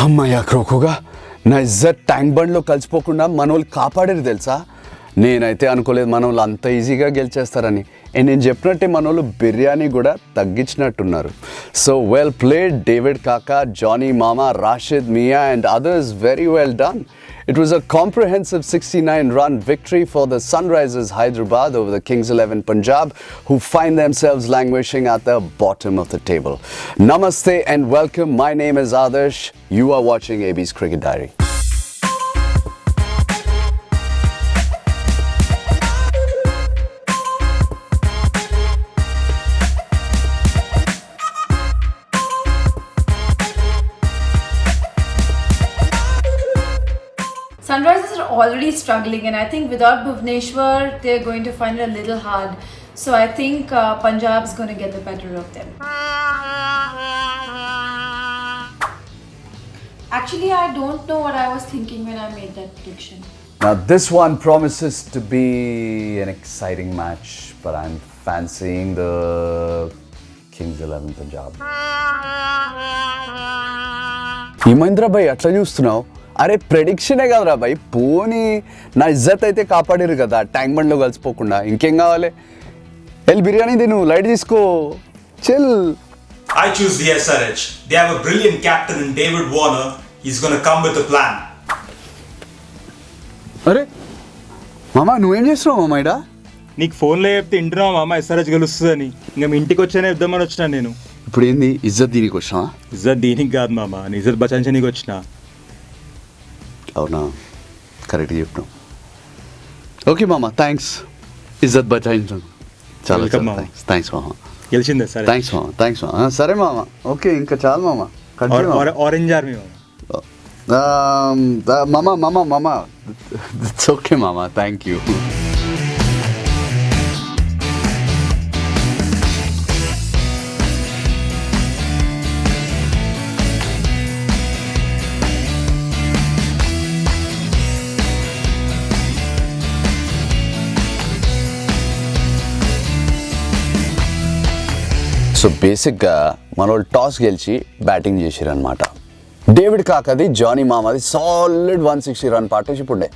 అమ్మయ్య క్రోకుగా నా ఇజ్జత్ ట్యాంక్ బండ్లో కలిసిపోకుండా మనోళ్ళు కాపాడారు తెలుసా. నేనైతే అనుకోలేదు మనోళ్ళు అంత ఈజీగా గెలిచేస్తారని. నేను చెప్పినట్టే మనోళ్ళు బిర్యానీ కూడా తగ్గించినట్టున్నారు. సో వెల్ ప్లేడ్ డేవిడ్ కాకా, జానీ మామా, రాషిద్ మియా and others, very well done. It was a comprehensive 69-run victory for the Sunrisers Hyderabad over the Kings 11 Punjab, who find themselves languishing at the bottom of the table. Namaste and welcome. My name is Adarsh. You are watching AB's Cricket Diary. Sunrisers are already struggling, and I think without Bhuvneshwar, they're going to find it a little hard. So I think Punjab's going to get the better of them. Actually, I don't know what I was thinking when I made that prediction. Now this one promises to be an exciting match, but I'm fancying the Kings 11 Punjab. ఏమైందిరా భయ్ అట్లా చూస్తున్నావు? అరే ప్రెడిక్షనే కదరా భయ్, పోనీ నా ఇజ్జత్ అయితే కాపాడారు కదా ట్యాంక్ బండ్లో కలిసిపోకుండా. ఇంకేం కావాలి? వెళ్ళి బిర్యానీ తిను, లైట్ తీసుకో, chill. I choose the SRH. They have a brilliant captain in David Warner. He's going to come with a plan. అరే మామా నువ్వేం చేస్తున్నావు మామా ఇడా? నీకు ఫోన్లో చెప్తే ఇంటున్నావు మామ ఎస్ఆర్హెచ్ గెలుస్తుందని. ఇంకా మీ ఇంటికి వచ్చానే ఇద్దామని వచ్చినా నేను. ఇప్పుడు ఏంది ఇజ్జత్ దీనికి వచ్చినా? ఇజ్జత్ దీనికి కాదు మామ, నీ ఇజ్జత్ బచాయించడానికి వచ్చిన. అవునా, కరెక్ట్గా చెప్పినావు. ఓకే మామ, థ్యాంక్స్. ఇజ్జత్ బచాయించాను. చాలా థ్యాంక్స్ మామ. గెలిచిందే సరే. థ్యాంక్స్ మామ, థ్యాంక్స్ మామ. సరే మామ, ఓకే ఇంకా చాలు మామ. ఆరెంజ్ ఆర్మీ మామ మామ మామ ఇట్స్ ఓకే మామ, థ్యాంక్ యూ. సో బేసిక్గా మన వాళ్ళు టాస్ గెలిచి బ్యాటింగ్ చేసిరనమాట. డేవిడ్ కాకాది జానీ మామాది సాలిడ్ 160 రన్ పార్ట్నర్షిప్ ఉండే.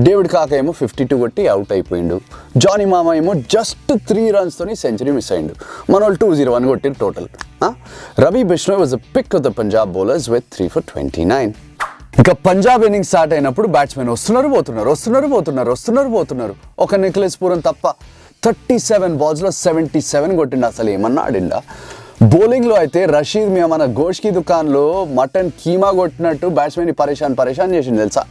డేవిడ్ కాకా ఏమో 52 కొట్టి అవుట్ అయిపోయిండు. జానీ మామా ఏమో జస్ట్ 3 రన్స్తోని సెంచరీ మిస్ అయ్యిండు. మన వాళ్ళు 201 కొట్టిరు total. Ravi Bishnoi was the pick of the Punjab bowlers with 3 for 29. ఇంకా పంజాబ్ ఇన్నింగ్స్ స్టార్ట్ అయినప్పుడు బ్యాట్స్మెన్ వస్తున్నారు. ఒక నిఖిలేష్ పూరన్ తప్ప 37 బాల్స్లో 77 కొట్టిండు. అసలు ఏమన్నా ఆడిండా? బౌలింగ్లో అయితే రషీద్ మియా మన గోష్కి దుకాన్లో మటన్ కీమా కొట్టినట్టు బ్యాట్స్మెన్ని పరేషాన్ చేసిండు తెలుసా.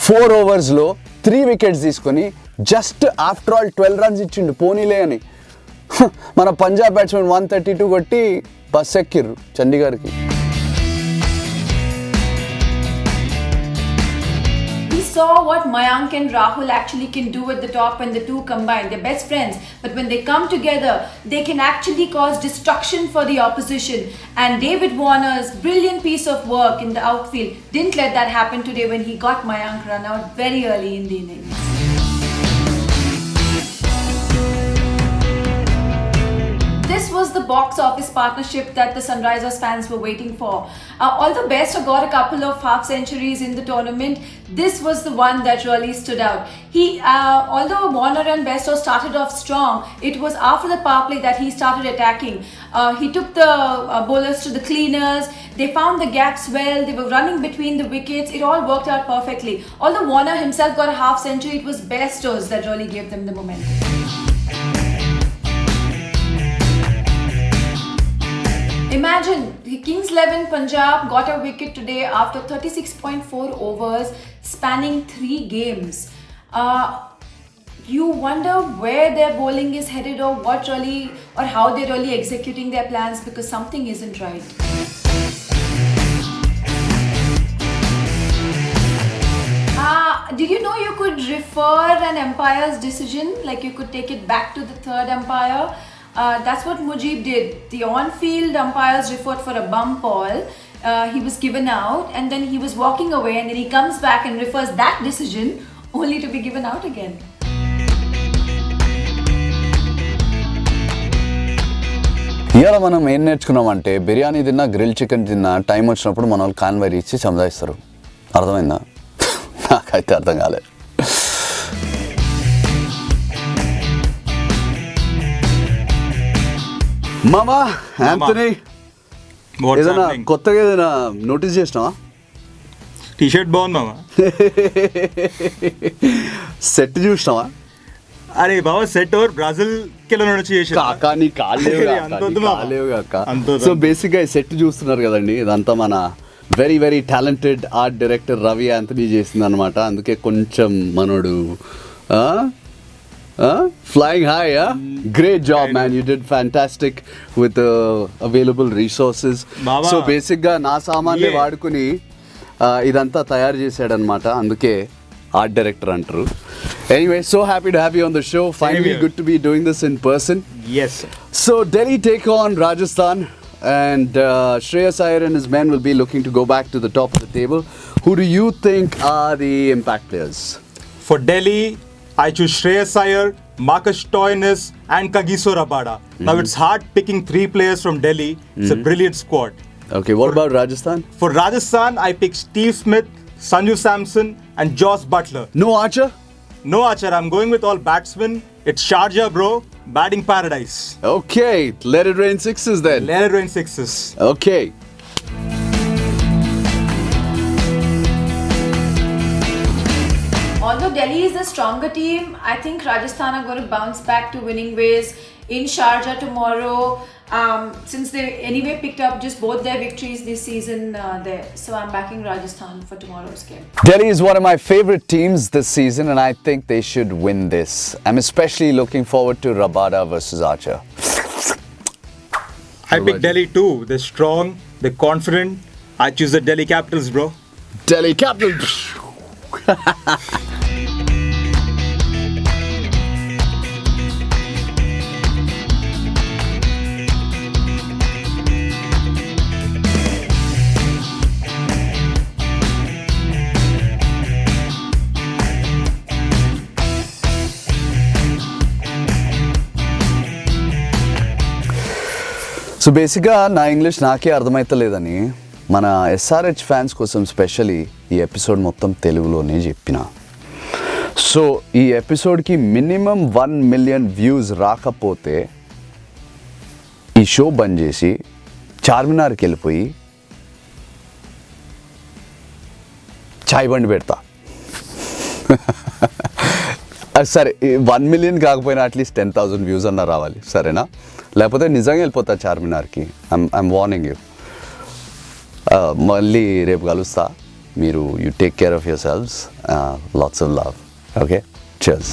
4 ఓవర్స్లో 3 వికెట్స్ తీసుకొని జస్ట్ ఆఫ్టర్ ఆల్ 12 రన్స్ ఇచ్చిండు పోనీలే అని. మన పంజాబ్ బ్యాట్స్మెన్ 132 కొట్టి bus ఎక్కిర్రు చండీగఢ్కి. Saw what Mayank and Rahul actually can do at the top when the two combine. They're best friends, but when they come together, they can actually cause destruction for the opposition. And David Warner's brilliant piece of work in the outfield didn't let that happen today when he got Mayank run out very early in the innings. This was the box office partnership that the Sunrisers fans were waiting for. Although Bairstow got a couple of half centuries in the tournament, this was the one that really stood out. Although Warner and Bairstow started off strong, it was after the power play that he started attacking. He took the bowlers to the cleaners. They found the gaps well. They were running between the wickets. It all worked out perfectly. Although Warner himself got a half century, it was Bairstow's that really gave them the momentum. Imagine, the Kings 11 Punjab got a wicket today after 36.4 overs spanning 3 games. You wonder where their bowling is headed or how they're really executing their plans, because something isn't right. Did you know you could refer an umpire's decision? Like you could take it back to the third umpire. That's what Mujib did. The on-field umpires referred for a bump ball. He was given out and then he was walking away, and then he comes back and refers that decision only to be given out again. ఇవాళ మనం ఏం నేర్చుకున్నామంటే బిర్యానీ తిన్నా grill chicken తిన్నా time వచ్చినప్పుడు మన వాళ్ళు కాన్వైర్ ఇచ్చి సంజాయిస్తారు. అర్థమైందా? నాకైతే అర్థం కాలేదు. మామా యాంథనీ, ఏదైనా కొత్తగా ఏదైనా నోటీస్ చేసినావా? టీ షర్ట్ బాగుంది మామ. సెట్ చూసినావా? అరే బాబా సెట్ ఓవర్ బ్రాజిల్ నుంచి చేసి కాకా నీ కాలేవు కాక. సో బేసిక్గా ఈ సెట్ చూస్తున్నారు కదండి, ఇదంతా మన very very talented art director Ravi Anthony చేసింది అనమాట. అందుకే కొంచెం మనోడు flying high. Great job man, you did fantastic with available resources. So బేసిక్గా నా సామాన్లే వాడుకుని ఇదంతా తయారు చేశాడనమాట, అందుకే ఆర్ట్ డైరెక్టర్ అంటారు. Anyway, so happy to have you on the show. Finally, good to be doing this in person. Yes. So Delhi take on Rajasthan, and Shreyas Iyer and his men will be looking to go back to the top of the table. Who do you think are the impact players? For Delhi, I choose Shreyas Iyer, Marcus Stoinis, and Kagiso Rabada. Now it's hard picking 3 players from Delhi. It's a brilliant squad. Okay, what about Rajasthan? For Rajasthan, I pick Steve Smith, Sanju Samson, and Josh Butler. No Archer? No Archer, I'm going with all batsmen. It's Sharjah, bro. Batting paradise. Okay, let it rain sixes then. Let it rain sixes. Okay. Although Delhi is the stronger team, I think Rajasthan are going to bounce back to winning ways in Sharjah tomorrow. Since they anyway picked up just both their victories this season there. So I'm backing Rajasthan for tomorrow's game. Delhi is one of my favorite teams this season, and I think they should win this. I'm especially looking forward to Rabada versus Archer. I pick Delhi too. They're strong, they're confident. I choose the Delhi Capitals, bro. Delhi Capitals! So బేసిక్గా నా English నాకే అర్థమవుతలేదని మన SRH fans కోసం especially ఈ episode మొత్తం తెలుగులోనే చెప్పిన. So ఈ ఎపిసోడ్కి మినిమం 1 మిలియన్ వ్యూస్ రాకపోతే ఈ షో బంద్ చేసి చార్మినార్కి వెళ్ళిపోయి చాయ్ బండి పెడతా. సరే 1 మిలియన్ కాకపోయినా అట్లీస్ట్ 10,000 వ్యూస్ అన్న రావాలి, సరేనా? లేకపోతే నిజంగా వెళ్ళిపోతా చార్మినార్కి. I'm warning you. మళ్ళీ రేపు కలుస్తా. మీరు you take care of your selves. Lots of love. Okay, cheers.